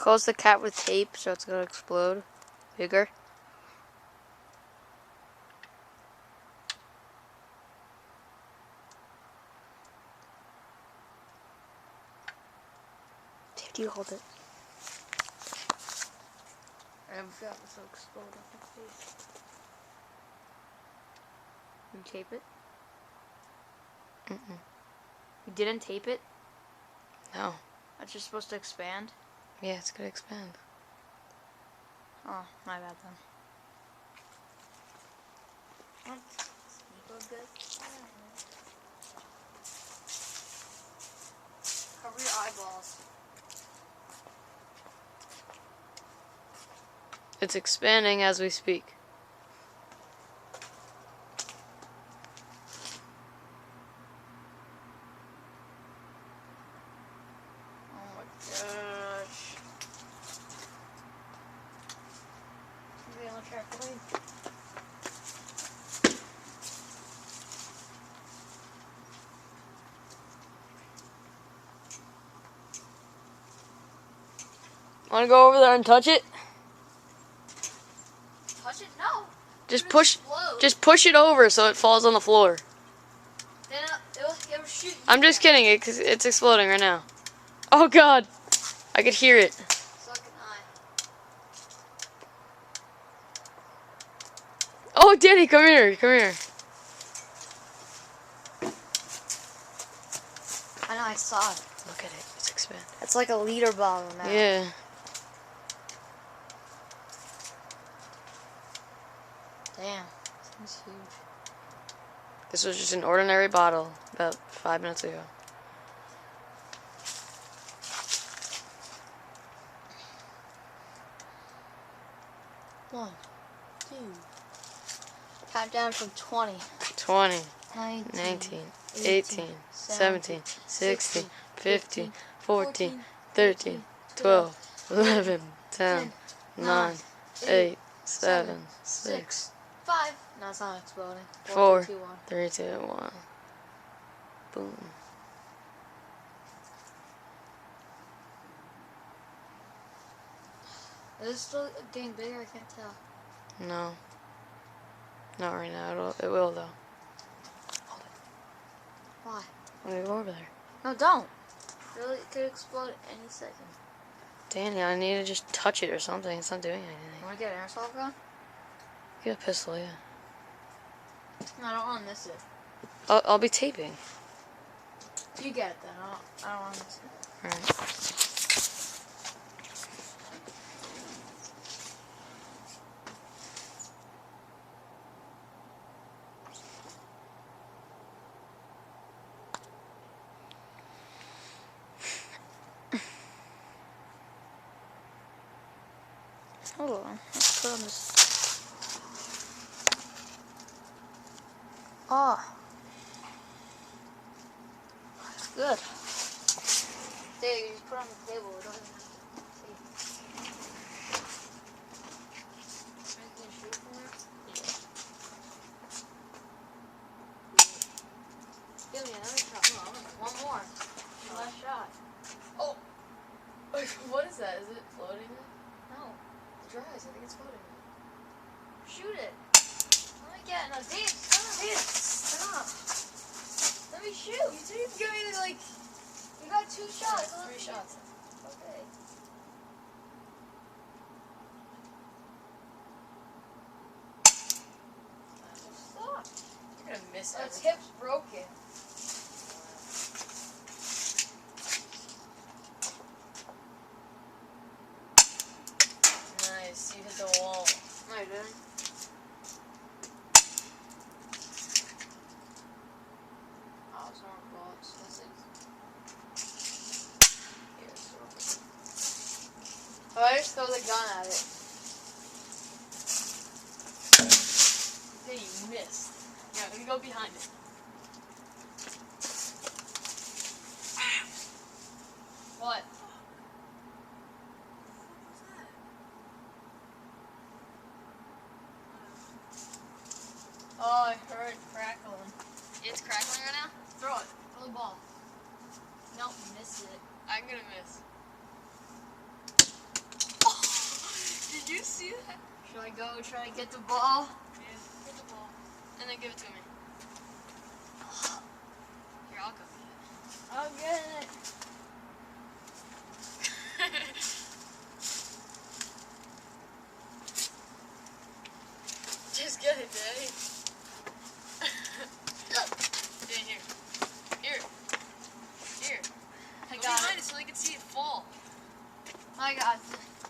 Close the cap with tape so it's gonna explode bigger. Tape, do you hold it? I forgot this will explode on my face. You tape it? You didn't tape it? No. That's just supposed to expand? Yeah, it's gonna expand. Oh, my bad then. Cover your eyeballs. It's expanding as we speak. Oh my gosh. Maybe on the trampoline. Wanna go over there and touch it? Touch it? No. Just It'll push. explode. Just push it over so it falls on the floor. Then it'll shoot you. I'm just kidding. It's exploding right now. Oh God, I could hear it. Suck an eye. Oh, Daddy, come here. Come here. I know, I saw it. Look at it. It's expanding. It's like a liter bottle now. Yeah. Damn. This is huge. This was just an ordinary bottle about 5 minutes ago. One, two. Count down from 20. 20, 19, 19, 18, 17, 16, 15, 14, 13, 12, 11, 10, 9, 8, 7, 6, 5. No, it's not exploding. 4, 3, 2, 1. 3, 2, 1. Boom. Is it still getting bigger? I can't tell. No. Not right now. It will though. Hold it. Why? Let me go over there. No, don't. Really, it could explode any second. Danny, I need to just touch it or something. It's not doing anything. You want to get an airsoft gun? Get a pistol, yeah. No, I don't want to miss it. I'll be taping. You get it then. I don't want to miss it. Alright. Hold on. Let's put on this. Oh. That's good. There, you just put it on the table. We don't even have to see. Anything to shoot from it? Give me another shot. No, one more. Last shot. Oh! What is that? Is it floating? No. It's dries. I think it's floating. Shoot it. Let me get it. No, Dave, stop. Dave, stop. Let me shoot. You said you give me, like, you got 2 shots. Yeah, 3 shots. Okay. Stop. You're gonna miss The everything. tip's broken. Nice. You hit the wall. No, you didn't. Oh, it's not bullets. That's it. Oh, I just throw the gun at it. Hey, you missed. Yeah, let me go behind it. What? Oh, I heard crackling. It's crackling right now? Throw it. Throw the ball. Don't miss it. I'm gonna miss. you see that? Should I go try to get the ball? Yeah, get the ball. And then give it to me. Here, I'll go get I'm getting it. it. Just get it, Daddy. Yeah, here. Here. Here. I Go got behind it. it so they can see it fall. I got it.